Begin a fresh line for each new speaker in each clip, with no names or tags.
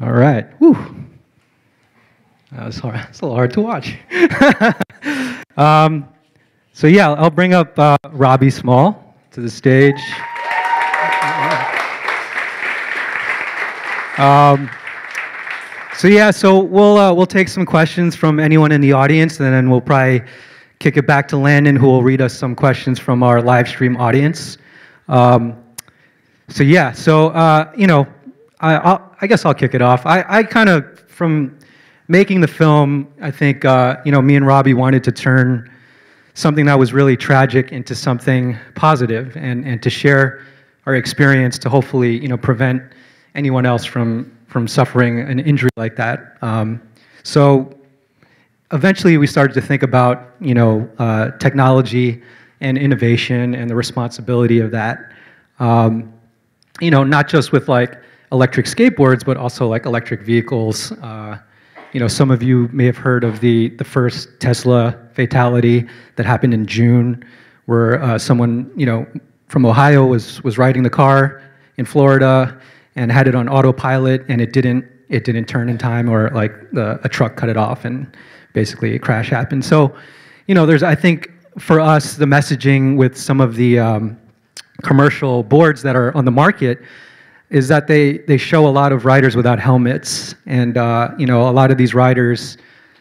All right. Whew. That was hard. It's a little hard to watch. um, so yeah, I'll bring up Robbie Small to the stage. So we'll take some questions from anyone in the audience, and then we'll probably kick it back to Landon, who will read us some questions from our live stream audience. I guess I'll kick it off. I kind of, from making the film, I think, me and Robbie wanted to turn something that was really tragic into something positive, and to share our experience to hopefully, prevent anyone else from suffering an injury like that. So eventually we started to think about, technology and innovation and the responsibility of that. Not just with like electric skateboards, but also like electric vehicles. Some of you may have heard of the first Tesla fatality that happened in June, where someone, from Ohio was riding the car in Florida and had it on autopilot, and it didn't turn in time, or like a truck cut it off, and basically a crash happened. So, I think for us, the messaging with some of the commercial boards that are on the market is that they show a lot of riders without helmets, and a lot of these riders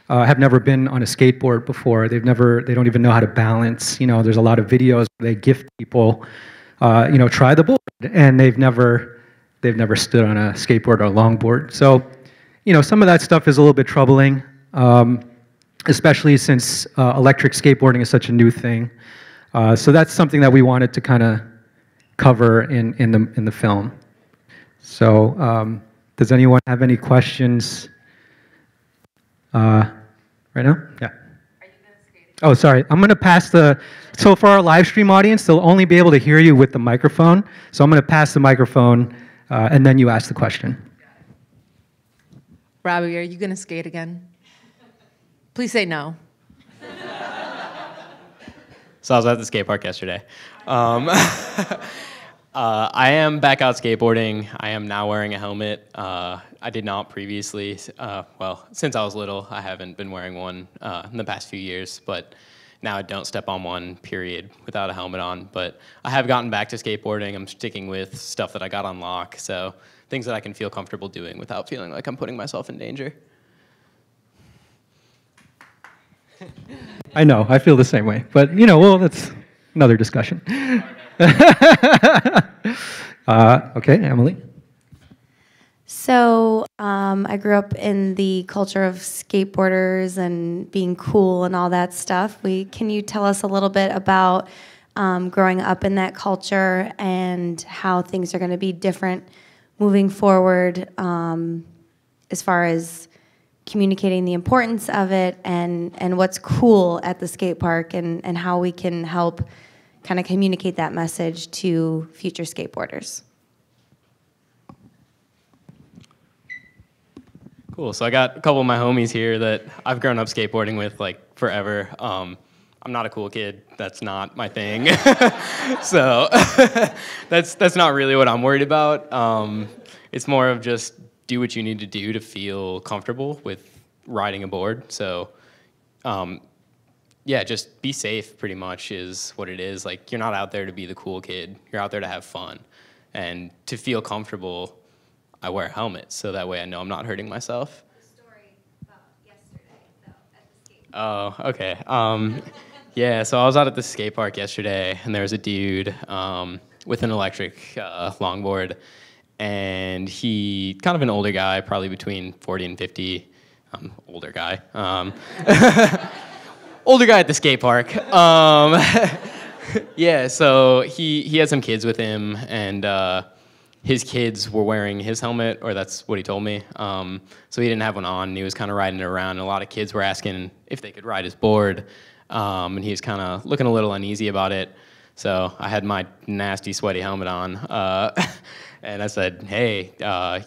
have never been on a skateboard before. They don't even know how to balance. There's a lot of videos where they gift people, try the board, and they've never stood on a skateboard or a longboard. So, some of that stuff is a little bit troubling, especially since electric skateboarding is such a new thing. So that's something that we wanted to kind of cover in the film. So, does anyone have any questions right now? Yeah. Oh, sorry. I'm going to pass so for our live stream audience, they'll only be able to hear you with the microphone. So I'm going to pass the microphone, and then you ask the question.
Robbie, are you going to skate again? Please say no.
So I was at the skate park yesterday. I am back out skateboarding. I am now wearing a helmet. I did not previously. Since I was little, I haven't been wearing one in the past few years, but now I don't step on one, period, without a helmet on. But I have gotten back to skateboarding. I'm sticking with stuff that I got on lock, so things that I can feel comfortable doing without feeling like I'm putting myself in danger.
I know, I feel the same way, but that's another discussion. Okay, Emily.
So I grew up in the culture of skateboarders and being cool and all that stuff. Can you tell us a little bit about growing up in that culture and how things are going to be different moving forward, as far as communicating the importance of it and what's cool at the skate park, and how we can help kind of communicate that message to future skateboarders?
Cool. So I got a couple of my homies here that I've grown up skateboarding with like forever. I'm not a cool kid. That's not my thing. So that's not really what I'm worried about. It's more of just do what you need to do to feel comfortable with riding a board. So yeah, just be safe pretty much is what it is. Like, you're not out there to be the cool kid. You're out there to have fun. And to feel comfortable, I wear a helmet, so that way I know I'm not hurting myself.
The story about yesterday, though, at the skate park.
Oh, okay. Yeah, so I was out at the skate park yesterday, and there was a dude with an electric longboard, and he, kind of an older guy, probably between 40 and 50, older guy. Older guy at the skate park. Yeah, so he had some kids with him, and his kids were wearing his helmet, or that's what he told me. So he didn't have one on, and he was kind of riding it around, and a lot of kids were asking if they could ride his board, and he was kind of looking a little uneasy about it. So I had my nasty, sweaty helmet on, and I said, hey,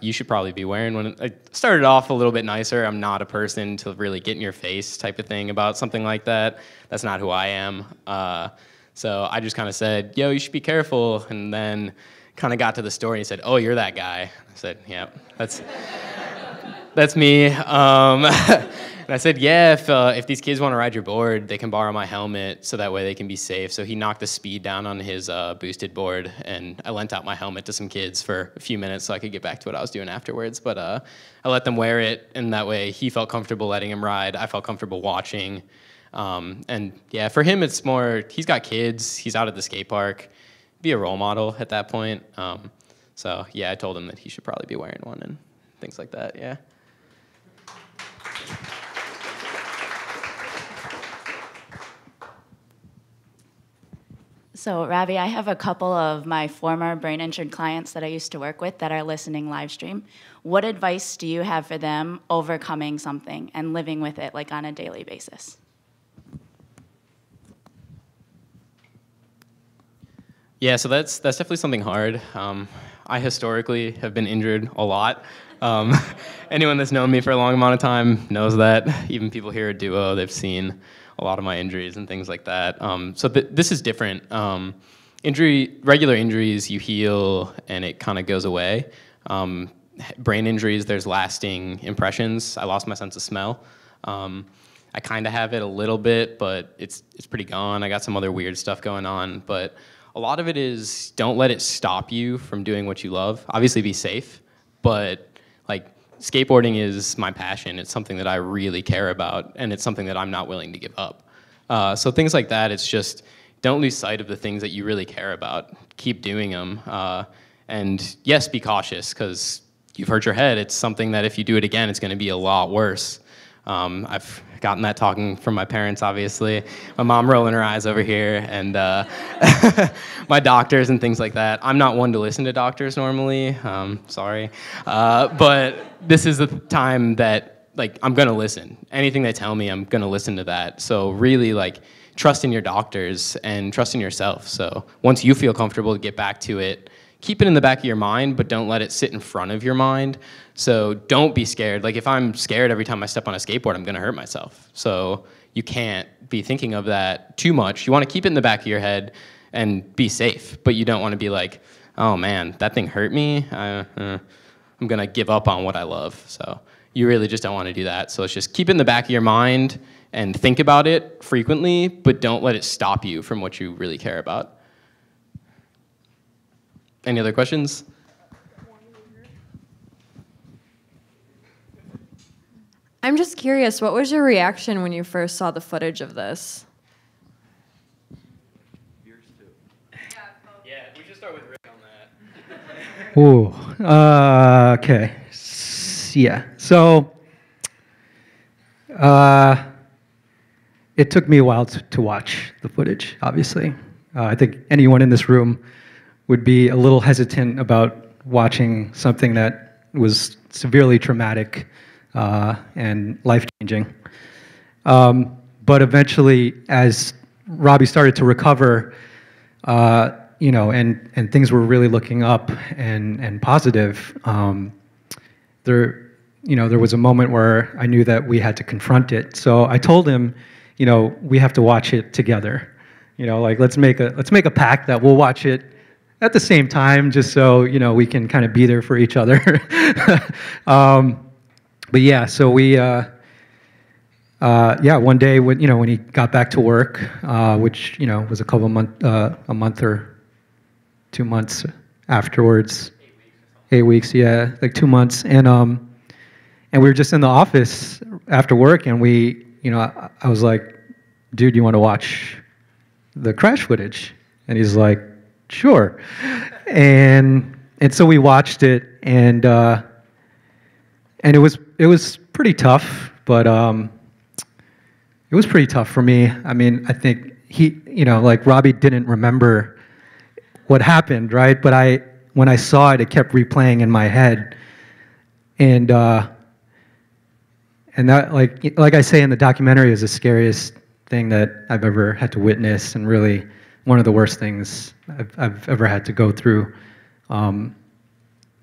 you should probably be wearing one. I started off a little bit nicer. I'm not a person to really get in your face type of thing about something like that. That's not who I am. So I just kind of said, yo, you should be careful, and then kind of got to the story and he said, oh, you're that guy. I said, yeah, That's me. And I said, yeah, if these kids want to ride your board, they can borrow my helmet so that way they can be safe. So he knocked the speed down on his boosted board, and I lent out my helmet to some kids for a few minutes so I could get back to what I was doing afterwards. But I let them wear it, and that way he felt comfortable letting him ride. I felt comfortable watching. And yeah, for him, it's more, he's got kids, he's out at the skate park. Be a role model at that point. So yeah, I told him that he should probably be wearing one and things like that, yeah.
So, Ravi, I have a couple of my former brain-injured clients that I used to work with that are listening live stream. What advice do you have for them overcoming something and living with it, like on a daily basis?
Yeah, so that's definitely something hard. I historically have been injured a lot. Anyone that's known me for a long amount of time knows that. Even people here at Duo, they've seen a lot of my injuries and things like that. So this is different. Regular injuries, you heal and it kind of goes away. Brain injuries, there's lasting impressions. I lost my sense of smell. I kind of have it a little bit, but it's pretty gone. I got some other weird stuff going on, but a lot of it is don't let it stop you from doing what you love. Obviously be safe, but like skateboarding is my passion. It's something that I really care about, and it's something that I'm not willing to give up. So things like that, it's just don't lose sight of the things that you really care about. Keep doing them. And yes, be cautious, because you've hurt your head. It's something that if you do it again, it's going to be a lot worse. I've gotten that talking from my parents, obviously. My mom rolling her eyes over here, and my doctors and things like that. I'm not one to listen to doctors normally, sorry. But this is the time that, like, I'm gonna listen. Anything they tell me, I'm gonna listen to that. So really, like, trust in your doctors and trust in yourself. So once you feel comfortable to get back to it, keep it in the back of your mind, but don't let it sit in front of your mind. So don't be scared. Like if I'm scared every time I step on a skateboard, I'm gonna hurt myself. So you can't be thinking of that too much. You wanna keep it in the back of your head and be safe, but you don't wanna be like, oh man, that thing hurt me. I'm gonna give up on what I love. So you really just don't wanna do that. So it's just keep it in the back of your mind and think about it frequently, but don't let it stop you from what you really care about. Any other questions?
I'm just curious, what was your reaction when you first saw the footage of this?
Yours too. Yeah, we should start with Rick on that.
Ooh, okay. Yeah, so it took me a while to watch the footage, obviously. I think anyone in this room would be a little hesitant about watching something that was severely traumatic and life-changing. But eventually, as Robbie started to recover, you know, and things were really looking up and positive, there was a moment where I knew that we had to confront it. So I told him, you know, we have to watch it together. You know, like let's make a pact that we'll watch it at the same time, just so, you know, we can kind of be there for each other. But yeah, so we, one day when he got back to work, which, you know, was a month or 2 months afterwards. 8 weeks, yeah, like 2 months. And we were just in the office after work, and I was like, dude, you want to watch the crash footage? And he's like, sure. And so we watched it, and it was pretty tough, but it was pretty tough for me. I mean, I think like Robbie didn't remember what happened, right? But when I saw it, it kept replaying in my head, and that, like I say in the documentary, is the scariest thing that I've ever had to witness, and really one of the worst things I've ever had to go through. And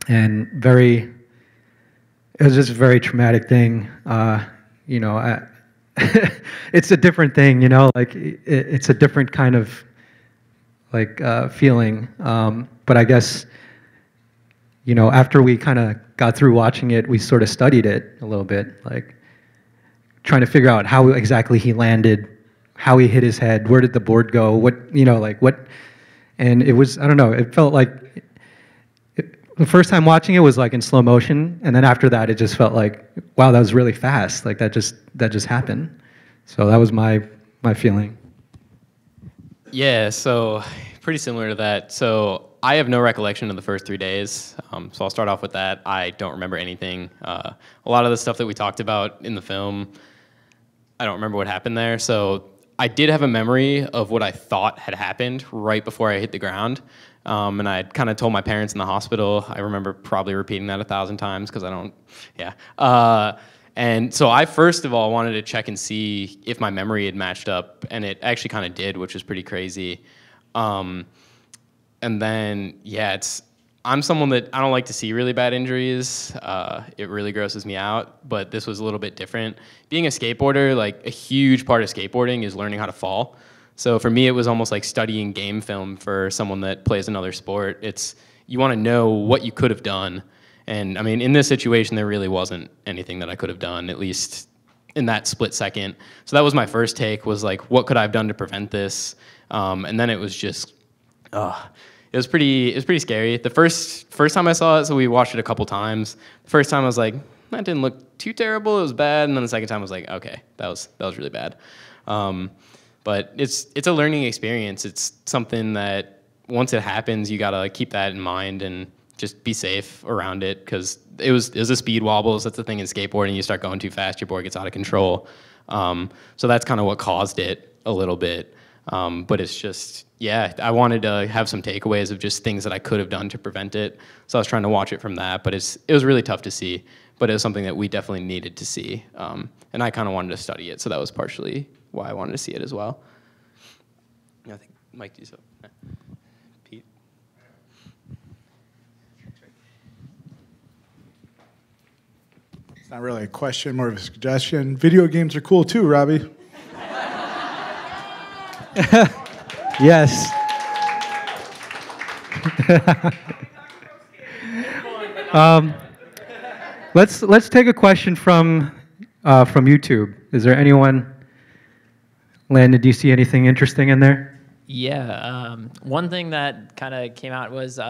it was just a very traumatic thing. You know, it's a different thing, you know, like it's a different kind of like feeling. But I guess, after we kind of got through watching it, we sort of studied it a little bit, like trying to figure out how exactly he landed, how he hit his head, where did the board go, what, and it was, I don't know, it felt like, the first time watching it was like in slow motion, and then after that, it just felt like, wow, that was really fast, like that just happened. So that was my feeling.
Yeah, so pretty similar to that. So I have no recollection of the first 3 days, so I'll start off with that. I don't remember anything. A lot of the stuff that we talked about in the film, I don't remember what happened there. So I did have a memory of what I thought had happened right before I hit the ground. And I kind of told my parents in the hospital. I remember probably repeating that 1,000 times because I don't, yeah. And so I first of all wanted to check and see if my memory had matched up, and it actually kind of did, which was pretty crazy. And then, yeah, I'm someone that I don't like to see really bad injuries. It really grosses me out, but this was a little bit different. Being a skateboarder, like a huge part of skateboarding is learning how to fall. So for me, it was almost like studying game film for someone that plays another sport. You want to know what you could have done. And I mean, in this situation, there really wasn't anything that I could have done, at least in that split second. So that was my first take, was like, what could I have done to prevent this? And then it was just, it was pretty scary. The first time I saw it, so we watched it a couple times. The first time I was like, that didn't look too terrible. It was bad. And then the second time I was like, okay, that was really bad. But it's a learning experience. It's something that once it happens, you gotta keep that in mind and just be safe around it, because it was a speed wobbles. That's the thing in skateboarding. You start going too fast, your board gets out of control. So that's kind of what caused it a little bit. But it's just, yeah, I wanted to have some takeaways of just things that I could have done to prevent it. So I was trying to watch it from that, but it was really tough to see. But it was something that we definitely needed to see. And I kind of wanted to study it, so that was partially why I wanted to see it as well. I think Mike, do you so. Yeah. Pete.
It's not really a question, more of a suggestion. Video games are cool too, Robbie.
Yes. Let's take a question from YouTube. Is there anyone? Landon, do you see anything interesting in there?
Yeah. One thing that kind of came out was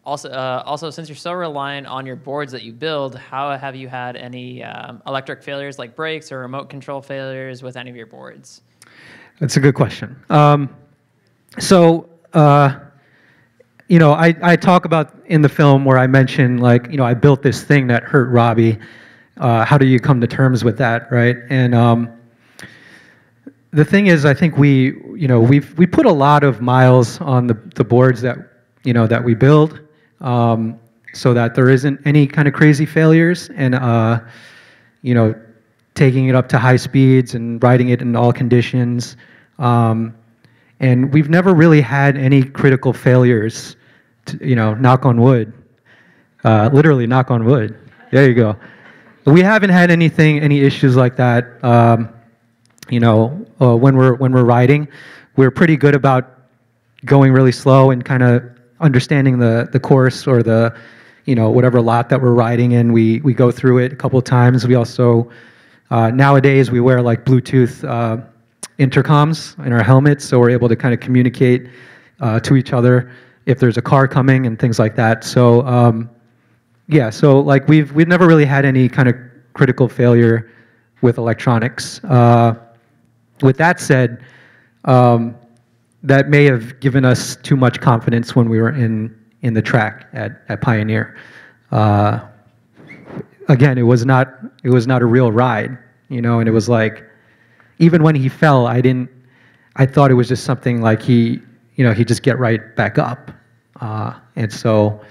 also since you're so reliant on your boards that you build, how have you had any electric failures like brakes or remote control failures with any of your boards?
That's a good question. I talk about in the film where I mention, like, I built this thing that hurt Robbie. How do you come to terms with that, right? And the thing is, I think we put a lot of miles on the boards that we build, so that there isn't any kind of crazy failures, and taking it up to high speeds and riding it in all conditions. And we've never really had any critical failures, knock on wood. Literally knock on wood. There you go. We haven't had any issues like that. When we're riding, we're pretty good about going really slow and kind of understanding the course or the, whatever lot that we're riding in. We go through it a couple of times. We also, nowadays, we wear like Bluetooth intercoms in our helmets, so we're able to kind of communicate to each other if there's a car coming and things like that. So so like we've never really had any kind of critical failure with electronics. With that said, that may have given us too much confidence when we were in the track at Pioneer. Again, it was not a real ride, and it was like, even when he fell, I thought it was just something like he'd just get right back up. And so,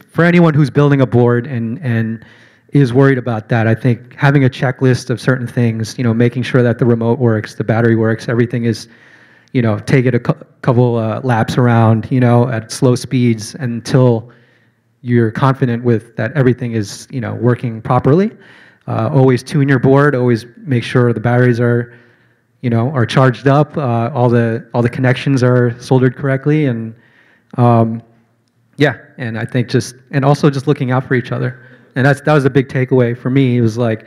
for anyone who's building a board and is worried about that, I think having a checklist of certain things, making sure that the remote works, the battery works, everything is, take it a couple laps around, at slow speeds until you're confident with that everything is, working properly. Always tune your board. Always make sure the batteries are charged up. All the connections are soldered correctly, and Yeah, and I think and also just looking out for each other. And that was a big takeaway for me. It was like,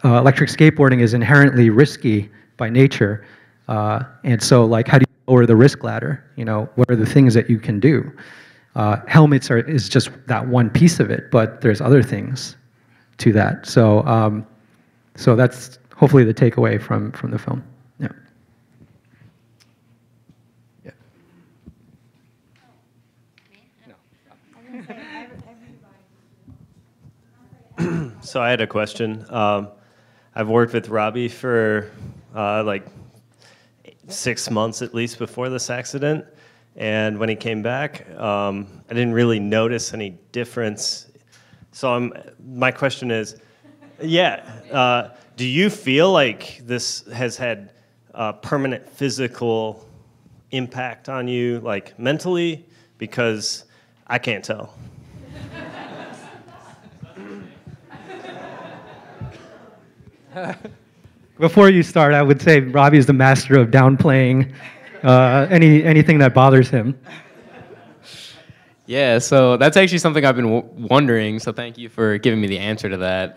electric skateboarding is inherently risky by nature. And so like, how do you lower the risk ladder? What are the things that you can do? Helmets is just that one piece of it, but there's other things to that. So, so that's hopefully the takeaway from the film. Yeah. Yeah.
So I had a question. I've worked with Robbie for like 6 months at least before this accident. And when he came back, I didn't really notice any difference. So my question is, do you feel like this has had a permanent physical impact on you, like mentally? Because I can't tell.
Before you start, I would say Robbie is the master of downplaying anything that bothers him.
Yeah, so that's actually something I've been wondering, so thank you for giving me the answer to that.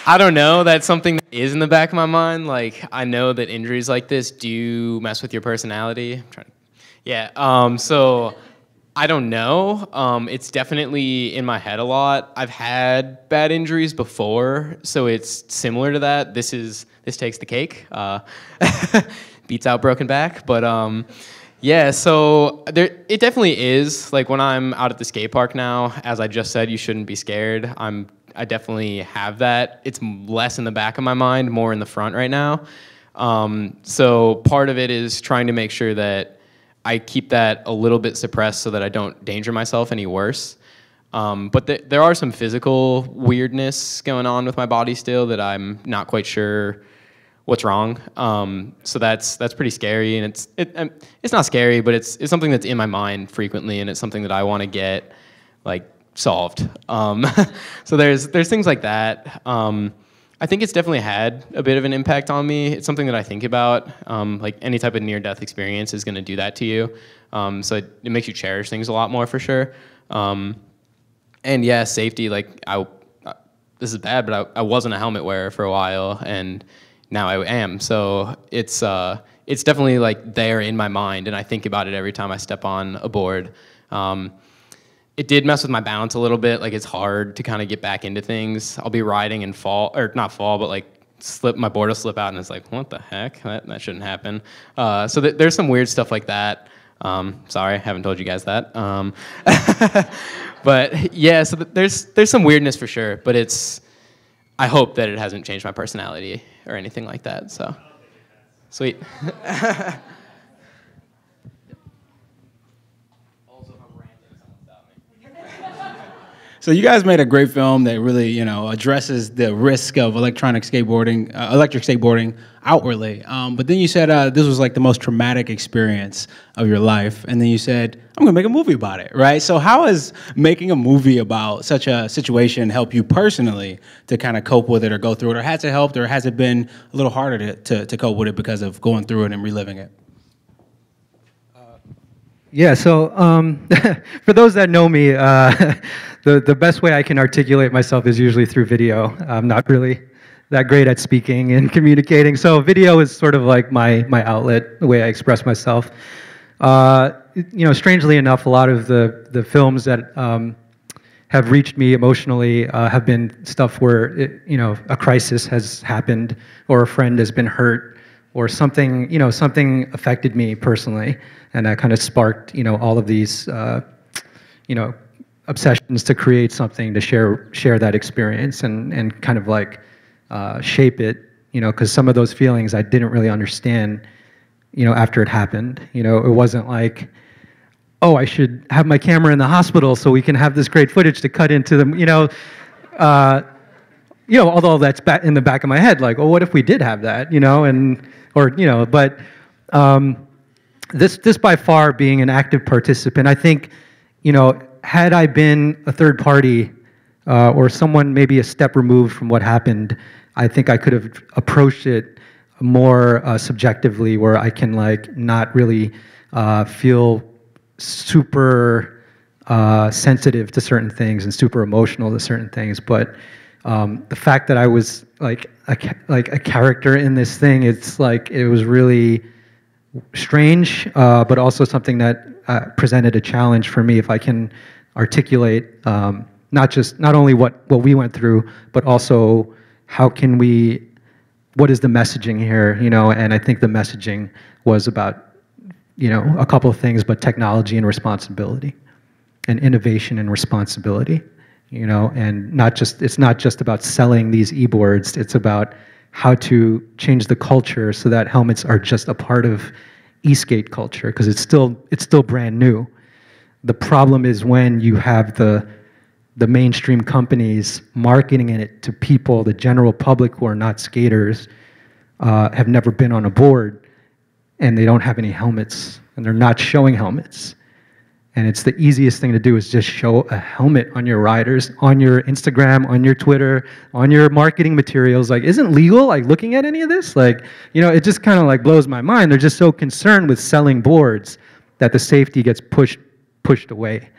I don't know, that's something that is in the back of my mind. Like, I know that injuries like this do mess with your personality. So I don't know. It's definitely in my head a lot. I've had bad injuries before, so it's similar to that. This takes the cake. Beats out broken back, but yeah. So it definitely is. Like when I'm out at the skate park now, as I just said, you shouldn't be scared. I definitely have that. It's less in the back of my mind, more in the front right now. So part of it is trying to make sure that I keep that a little bit suppressed so that I don't danger myself any worse. But there are some physical weirdness going on with my body still that I'm not quite sure what's wrong. So that's pretty scary, and it's not scary, but it's something that's in my mind frequently, and it's something that I want to get like solved. So there's things like that. I think it's definitely had a bit of an impact on me. It's something that I think about. Like any type of near-death experience is going to do that to you. So it makes you cherish things a lot more for sure. And yeah, safety. Like this is bad, but I wasn't a helmet wearer for a while, and now I am. So it's definitely like there in my mind, and I think about it every time I step on a board. It did mess with my balance a little bit. Like it's hard to kind of get back into things. I'll be riding and fall, or not fall, but like my board will slip out, and it's like, what the heck? That shouldn't happen. So there's some weird stuff like that. Sorry, I haven't told you guys that. But yeah, so there's some weirdness for sure, but I hope that it hasn't changed my personality or anything like that. So sweet.
So you guys made a great film that really, addresses the risk of electric skateboarding outwardly. But then you said this was like the most traumatic experience of your life, and then you said, I'm gonna make a movie about it, right? So how has making a movie about such a situation help you personally to kind of cope with it or go through it, or has it helped, or has it been a little harder to cope with it because of going through it and reliving it?
Yeah, so for those that know me, the best way I can articulate myself is usually through video. I'm not really that great at speaking and communicating, so video is sort of like my outlet, the way I express myself. Strangely enough, a lot of the films that have reached me emotionally have been stuff where a crisis has happened, or a friend has been hurt, or something affected me personally, and that kind of sparked all of these obsessions to create something to share that experience and kind of like shape it, because some of those feelings I didn't really understand after it happened. It wasn't like, oh, I should have my camera in the hospital so we can have this great footage to cut into them, although that's in the back of my head, like, oh, what if we did have that, but this by far being an active participant, I think, had I been a third party or someone maybe a step removed from what happened, I think I could have approached it more subjectively, where I can like not really feel super sensitive to certain things and super emotional to certain things. But the fact that I was like a character in this thing, it's like it was really strange, but also something that presented a challenge for me if I can articulate not only what we went through, but also how can we, what is the messaging here, you know? And I think the messaging was about, you know, a couple of things, but technology and responsibility, and innovation and responsibility, you know, and it's not just about selling these e-boards, it's about how to change the culture so that helmets are just a part of e-skate culture, because it's still brand new. The problem is when you have the mainstream companies marketing it to people, the general public who are not skaters, have never been on a board, and they don't have any helmets, and they're not showing helmets. And it's the easiest thing to do is just show a helmet on your riders, on your Instagram, on your Twitter, on your marketing materials. Like, isn't legal, like, looking at any of this? Like, you know, it just kind of like blows my mind. They're just so concerned with selling boards that the safety gets pushed away.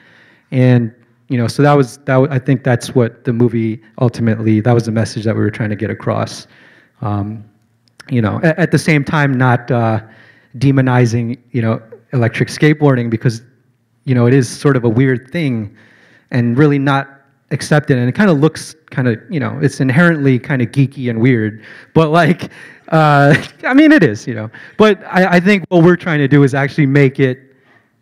And, you know, so I think that's what the movie ultimately, that was the message that we were trying to get across. You know, at the same time, not demonizing, you know, electric skateboarding, because, you know, it is sort of a weird thing and really not accepted. And it kind of looks kind of, you know, it's inherently kind of geeky and weird. But like, I mean, it is, you know. But I think what we're trying to do is actually make it,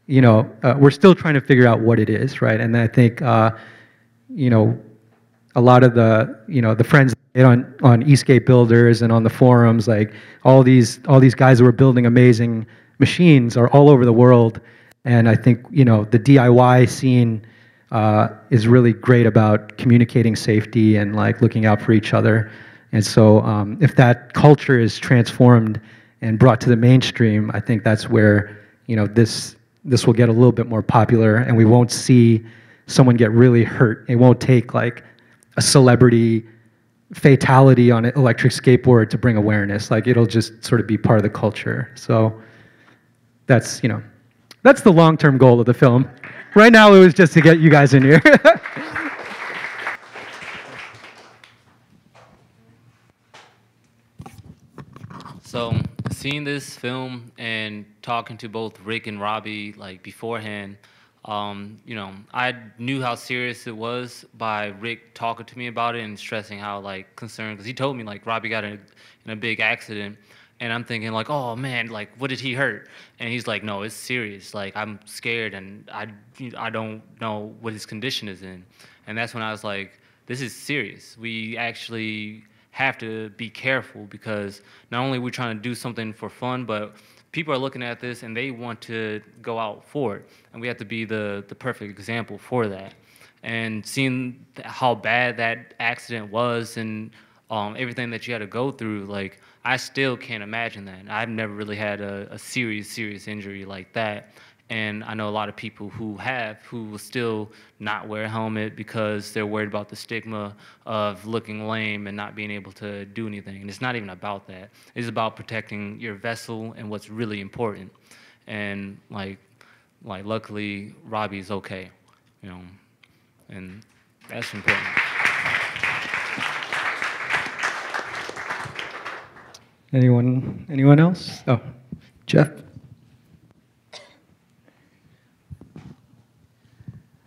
you know, we're still trying to figure out what it is, right? And I think, you know, a lot of the, you know, the friends on eSkate Builders and on the forums, like all these guys who are building amazing machines are all over the world. And I think, you know, the DIY scene is really great about communicating safety and like looking out for each other. And so if that culture is transformed and brought to the mainstream, I think that's where, you know, this will get a little bit more popular, and we won't see someone get really hurt. It won't take like a celebrity fatality on an electric skateboard to bring awareness. Like, it'll just sort of be part of the culture. So that's, you know, that's the long-term goal of the film. Right now, it was just to get you guys in here.
So, seeing this film and talking to both Rick and Robbie like beforehand, you know, I knew how serious it was by Rick talking to me about it and stressing how like concerned, because he told me like Robbie got in a big accident, and I'm thinking like, oh man, like what did he hurt? And he's like, no, it's serious. Like, I'm scared, and I don't know what his condition is in. And that's when I was like, this is serious. We actually have to be careful, because not only are we trying to do something for fun, but people are looking at this and they want to go out for it, and we have to be the perfect example for that. And seeing how bad that accident was and everything that you had to go through, like, I still can't imagine that. I've never really had a serious injury like that. And I know a lot of people who will still not wear a helmet because they're worried about the stigma of looking lame and not being able to do anything. And it's not even about that. It's about protecting your vessel and what's really important. And like luckily, Robbie's okay, you know, and that's important.
Anyone else? Oh, Jeff.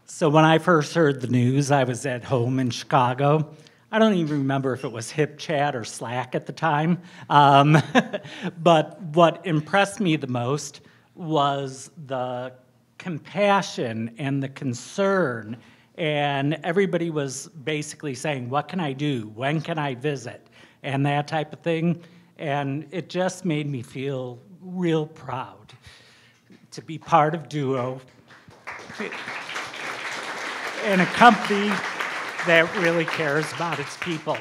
So when I first heard the news, I was at home in Chicago. I don't even remember if it was HipChat or Slack at the time. But what impressed me the most was the compassion and the concern. And everybody was basically saying, what can I do? When can I visit? And that type of thing. And it just made me feel real proud to be part of Duo, in a company that really cares about its people.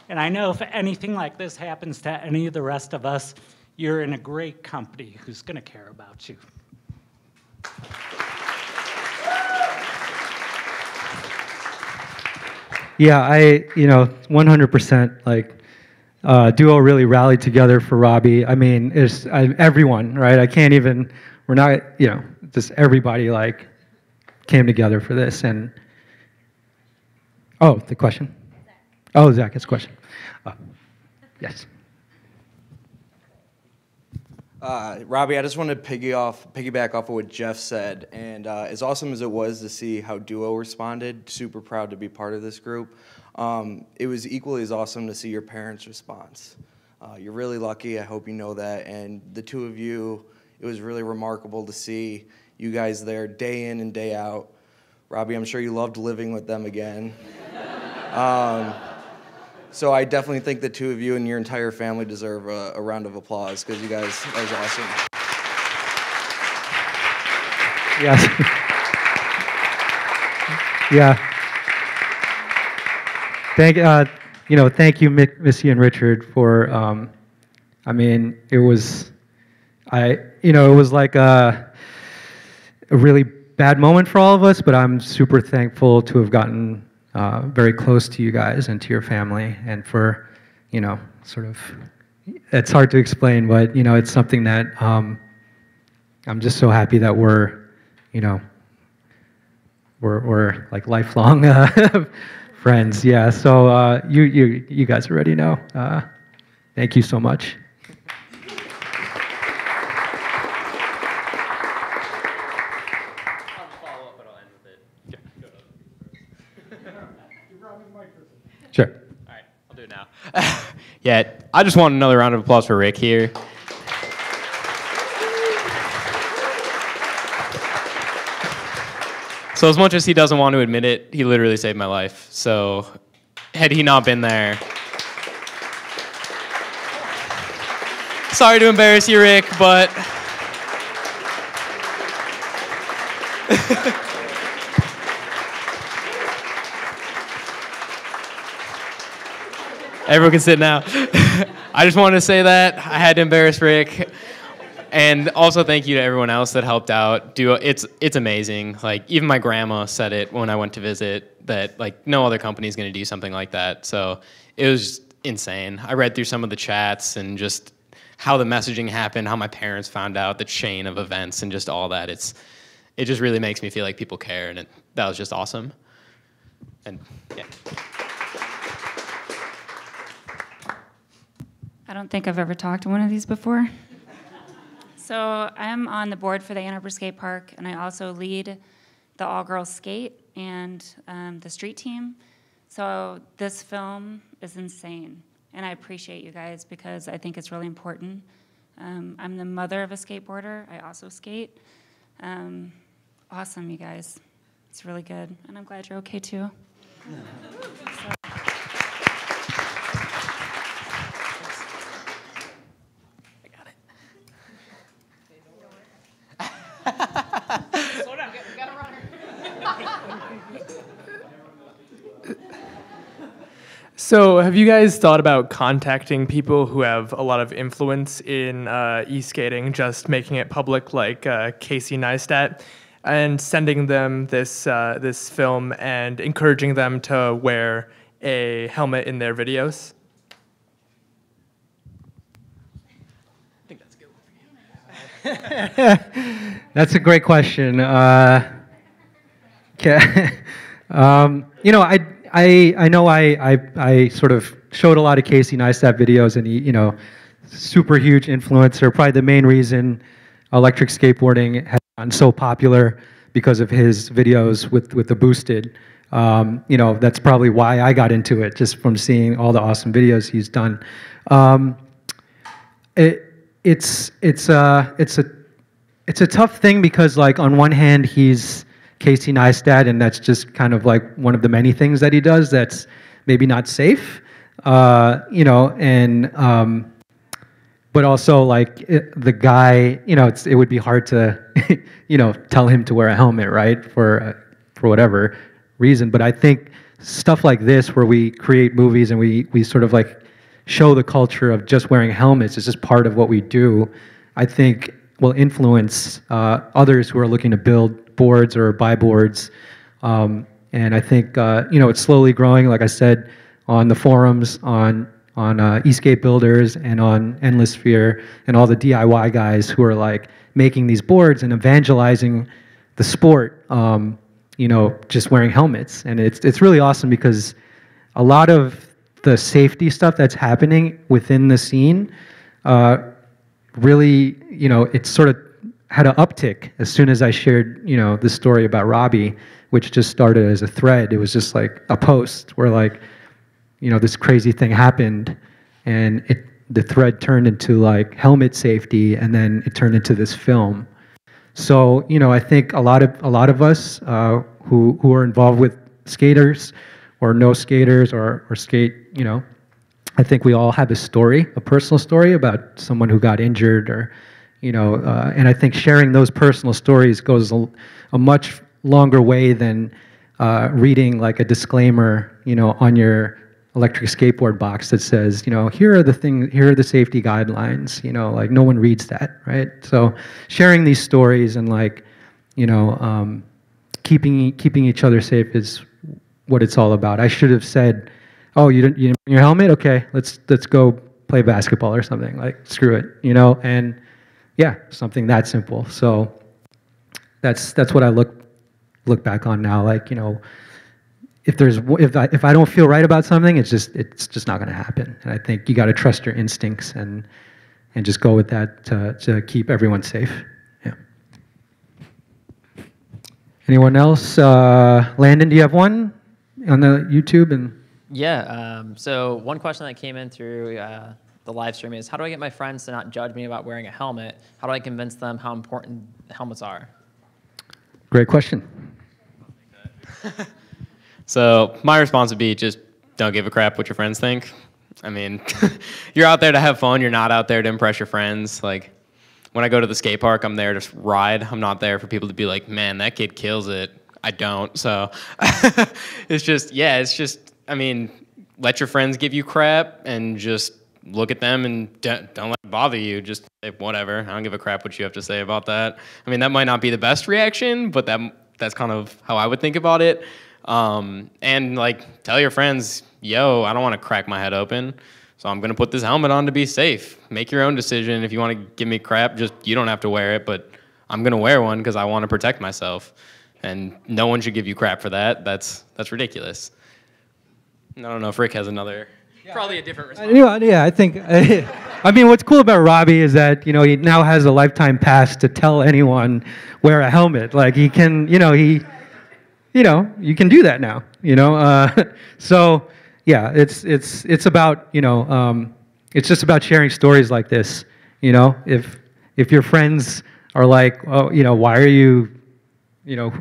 And I know if anything like this happens to any of the rest of us, you're in a great company who's going to care about you.
Yeah, 100%, like, duo really rallied together for Robbie. I mean, everyone, right? I can't even. We're not, just everybody like came together for this. And the question. Oh, Zach has a question. Yes.
Robbie, I just wanted to piggyback off of what Jeff said. And as awesome as it was to see how Duo responded, super proud to be part of this group. It was equally as awesome to see your parents' response. You're really lucky. I hope you know that. And the two of you, it was really remarkable to see you guys there day in and day out. Robbie, I'm sure you loved living with them again. So I definitely think the two of you and your entire family deserve a round of applause because you guys, that was awesome.
Yes. Yeah. Thank you, Missy and Richard, for. I mean, it was like a really bad moment for all of us, but I'm super thankful to have gotten very close to you guys and to your family, and for, sort of, it's hard to explain, but, it's something that I'm just so happy that we're like lifelong friends. Yeah, so you guys already know. Thank you so much. Sure.
All right, I'll do it now. Yeah, I just want another round of applause for Rick here. So as much as he doesn't want to admit it, he literally saved my life. So had he not been there... Sorry to embarrass you, Rick, but... Everyone can sit now. I just wanted to say that. I had to embarrass Rick. And also thank you to everyone else that helped out. It's amazing. Like, even my grandma said it when I went to visit, that like no other company is going to do something like that. So it was insane. I read through some of the chats and just how the messaging happened, how my parents found out, the chain of events and just all that. It just really makes me feel like people care, and that was just awesome. And yeah.
I don't think I've ever talked to one of these before. So I'm on the board for the Ann Arbor Skate Park, and I also lead the all-girls skate and the street team. So this film is insane, and I appreciate you guys because I think it's really important. I'm the mother of a skateboarder. I also skate. Awesome, you guys. It's really good, and I'm glad you're okay too. So.
So have you guys thought about contacting people who have a lot of influence in e-skating, just making it public, like Casey Neistat, and sending them this film and encouraging them to wear a helmet in their videos?
I think that's a good one for you. That's a great question. I know I sort of showed a lot of Casey Neistat videos, and he, super huge influencer. Probably the main reason electric skateboarding has gotten so popular because of his videos with the boosted. That's probably why I got into it, just from seeing all the awesome videos he's done. It's a tough thing because, like, on one hand he's Casey Neistat, and that's just kind of like one of the many things that he does that's maybe not safe, but also like the guy, it would be hard to, tell him to wear a helmet, right, for whatever reason. But I think stuff like this, where we create movies and we sort of like show the culture of just wearing helmets, is just part of what we do, I think will influence others who are looking to build boards or buy boards. And I think, it's slowly growing, like I said, on the forums, on eSkate Builders and on Endless Sphere and all the DIY guys who are like making these boards and evangelizing the sport, just wearing helmets. And it's really awesome because a lot of the safety stuff that's happening within the scene really, it sort of had an uptick as soon as I shared, the story about Robbie, which just started as a thread. It was just like a post where like, this crazy thing happened, and the thread turned into like helmet safety, and then it turned into this film. So, I think a lot of us who are involved with skaters or no skaters or skate, I think we all have a story, a personal story about someone who got injured or, and I think sharing those personal stories goes a much longer way than reading like a disclaimer, on your electric skateboard box that says, here are the safety guidelines, like no one reads that, right? So sharing these stories and like, keeping each other safe is what it's all about. I should have said, oh, you didn't bring your helmet? Okay, let's go play basketball or something. Like, screw it, and yeah, something that simple. So that's what I look back on now. Like, if I don't feel right about something, it's just not going to happen. And I think you got to trust your instincts and just go with that to keep everyone safe. Yeah. Anyone else? Landon, do you have one on the YouTube? And
Yeah. So one question that came in through the live stream is, how do I get my friends to not judge me about wearing a helmet? How do I convince them how important helmets are?
Great question.
So my response would be just don't give a crap what your friends think. I mean, you're out there to have fun. You're not out there to impress your friends. Like, when I go to the skate park, I'm there to ride. I'm not there for people to be like, man, that kid kills it. I don't. So it's just, I mean, let your friends give you crap and just look at them and don't let it bother you. Just say, whatever. I don't give a crap what you have to say about that. I mean, that might not be the best reaction, but that's kind of how I would think about it. And like, tell your friends, yo, I don't want to crack my head open, so I'm going to put this helmet on to be safe. Make your own decision. If you want to give me crap, you don't have to wear it, but I'm going to wear one because I want to protect myself. And no one should give you crap for that. That's ridiculous. I don't know if Rick has another, probably a different response.
Yeah, I think, I mean, what's cool about Robbie is that, he now has a lifetime pass to tell anyone wear a helmet. Like, he can, you can do that now, so yeah, it's about, it's just about sharing stories like this, if your friends are like, oh, why are you,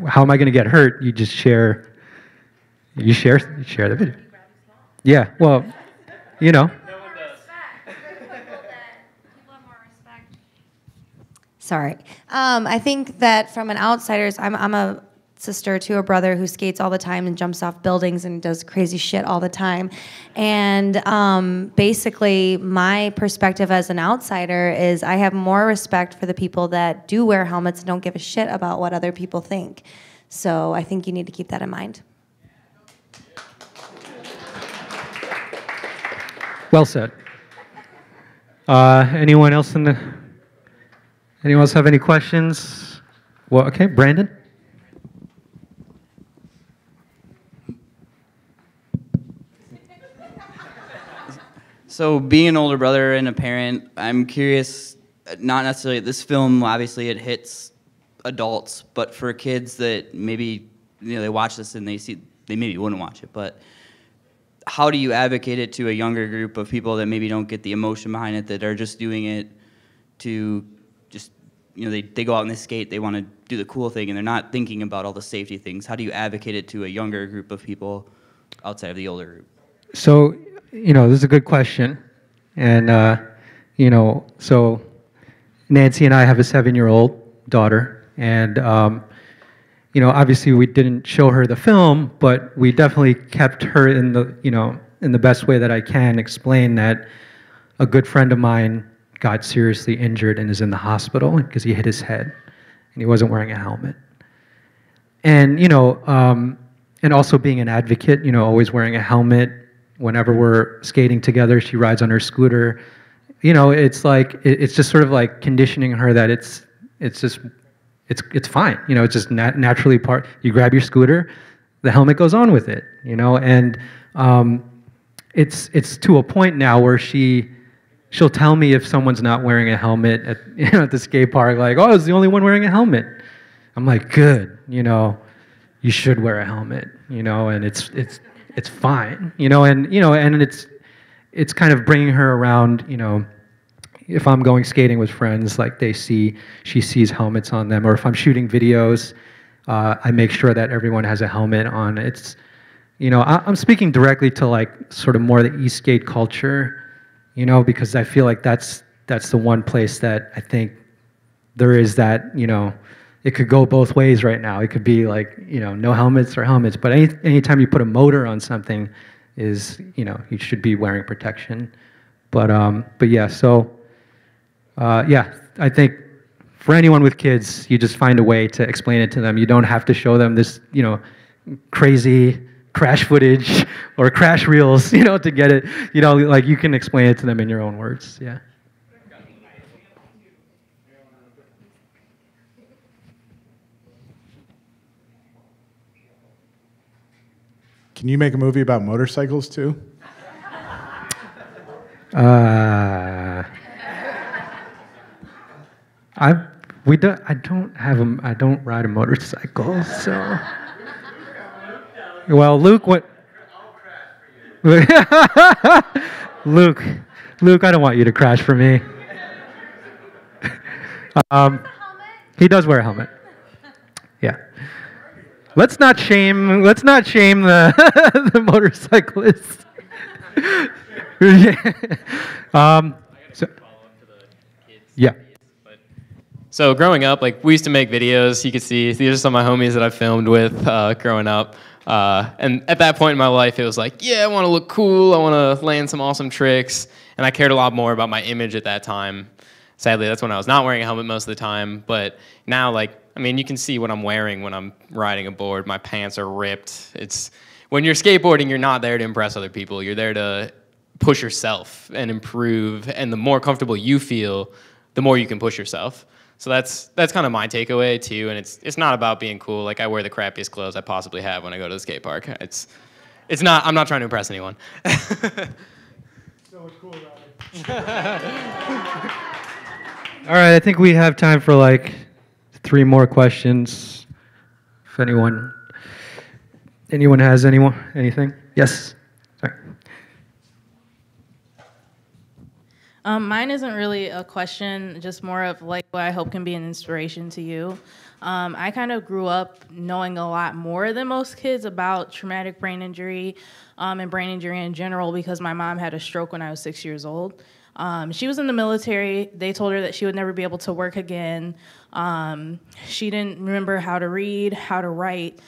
how am I going to get hurt? You just share the video. Yeah, well,
Sorry. I think that from an outsider's, I'm a sister to a brother who skates all the time and jumps off buildings and does crazy shit all the time. And basically, my perspective as an outsider is I have more respect for the people that do wear helmets and don't give a shit about what other people think. So I think you need to keep that in mind.
Well said. Anyone else have any questions? Well, okay, Brandon.
So being an older brother and a parent, I'm curious, not necessarily, this film, obviously it hits adults, but for kids that maybe, they watch this and they maybe wouldn't watch it, but how do you advocate it to a younger group of people that maybe don't get the emotion behind it, that are just doing it to just, they go out and they skate, they want to do the cool thing, and they're not thinking about all the safety things. How do you advocate it to a younger group of people outside of the older group?
So, this is a good question. And, so Nancy and I have a 7-year-old daughter. And, obviously we didn't show her the film, but we definitely kept her in the best way that I can explain that a good friend of mine got seriously injured and is in the hospital because he hit his head and he wasn't wearing a helmet. And, and also being an advocate, always wearing a helmet whenever we're skating together, she rides on her scooter. You know, it's like it's just sort of like conditioning her that it's fine. You know, it's just naturally part. You grab your scooter, the helmet goes on with it. You know, and it's to a point now where she'll tell me if someone's not wearing a helmet at, you know, at the skate park, like, oh, it's the only one wearing a helmet. I'm like, good, you know, you should wear a helmet, you know, and it's fine, you know, and it's kind of bringing her around, you know. If I'm going skating with friends, like she sees helmets on them, or if I'm shooting videos, I make sure that everyone has a helmet on. It's, you know, I'm speaking directly to like sort of more the e-skate culture, you know, because I feel like that's the one place that I think there is that, you know, it could go both ways right now. It could be like, you know, no helmets or helmets, but anytime you put a motor on something is, you know, you should be wearing protection. But yeah, so, yeah, I think for anyone with kids, you just find a way to explain it to them. You don't have to show them this, you know, crazy crash footage or crash reels, you know, to get it, you know, like you can explain it to them in your own words, yeah.
Can you make a movie about motorcycles too?
I don't ride a motorcycle, so. Well, Luke, what? Luke, I don't want you to crash for me. He does wear a helmet. Yeah. Let's not shame the the motorcyclists. Yeah.
So growing up, like we used to make videos. You could see these are some of my homies that I filmed with growing up. And at that point in my life, it was like, yeah, I want to look cool. I want to land some awesome tricks. And I cared a lot more about my image at that time. Sadly, that's when I was not wearing a helmet most of the time. But now, like, I mean, you can see what I'm wearing when I'm riding a board. My pants are ripped. When you're skateboarding, you're not there to impress other people. You're there to push yourself and improve. And the more comfortable you feel, the more you can push yourself. So that's kind of my takeaway too, and it's not about being cool. Like I wear the crappiest clothes I possibly have when I go to the skate park. It's not. I'm not trying to impress anyone.
So cool,
All right, I think we have time for like 3 more questions. If anyone has anything? Yes. Sorry.
Mine isn't really a question, just more of like what I hope can be an inspiration to you. I kind of grew up knowing a lot more than most kids about traumatic brain injury and brain injury in general because my mom had a stroke when I was 6 years old. She was in the military. They told her that she would never be able to work again. She didn't remember how to read, how to write.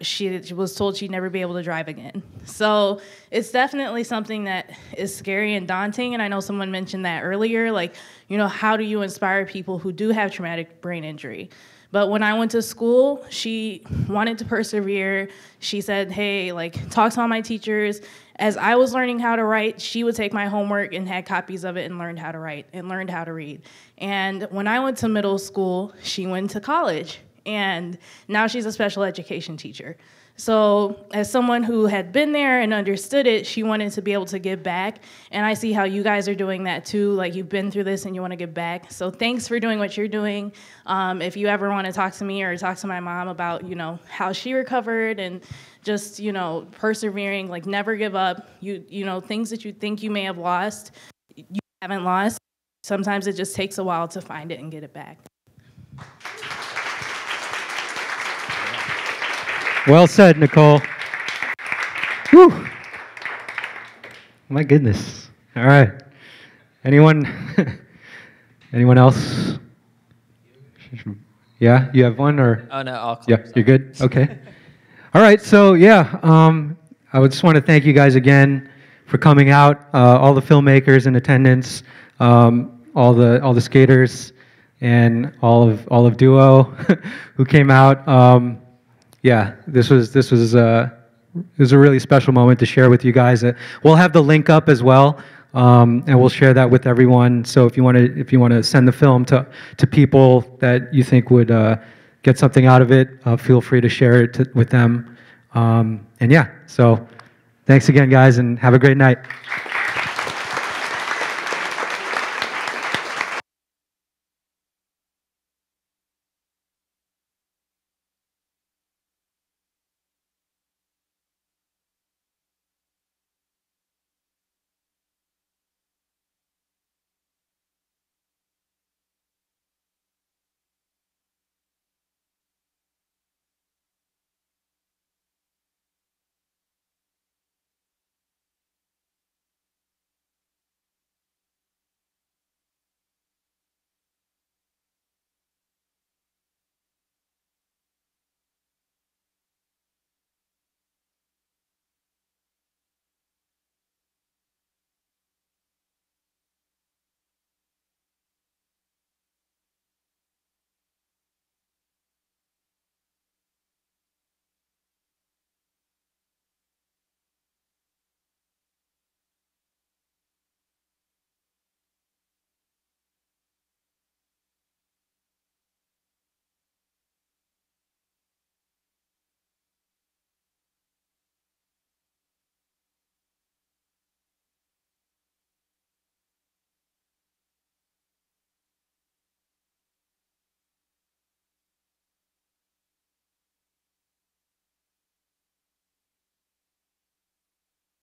She was told she'd never be able to drive again. So it's definitely something that is scary and daunting. And I know someone mentioned that earlier, like, you know, how do you inspire people who do have traumatic brain injury? But when I went to school, she wanted to persevere. She said, hey, like, talk to all my teachers. As I was learning how to write, she would take my homework and had copies of it and learned how to write and learned how to read. And when I went to middle school, she went to college. And now she's a special education teacher. So as someone who had been there and understood it, she wanted to be able to give back. And I see how you guys are doing that too. Like you've been through this and you want to give back. So thanks for doing what you're doing. If you ever want to talk to me or talk to my mom about, you know, how she recovered and just, you know, persevering, like never give up. You know, things that you think you may have lost, you haven't lost. Sometimes it just takes a while to find it and get it back.
Well said, Nicole. Whew. My goodness. All right. Anyone else? Yeah, you have one or?
Oh no, I'll
yeah, you're good. Okay. All right. So yeah, I would just want to thank you guys again for coming out. All the filmmakers in attendance, all the skaters, and all of Duo who came out. Yeah, this was was a really special moment to share with you guys. We'll have the link up as well, and we'll share that with everyone. So if you want to send the film to people that you think would get something out of it, feel free to share it with them. And yeah, so thanks again, guys, and have a great night.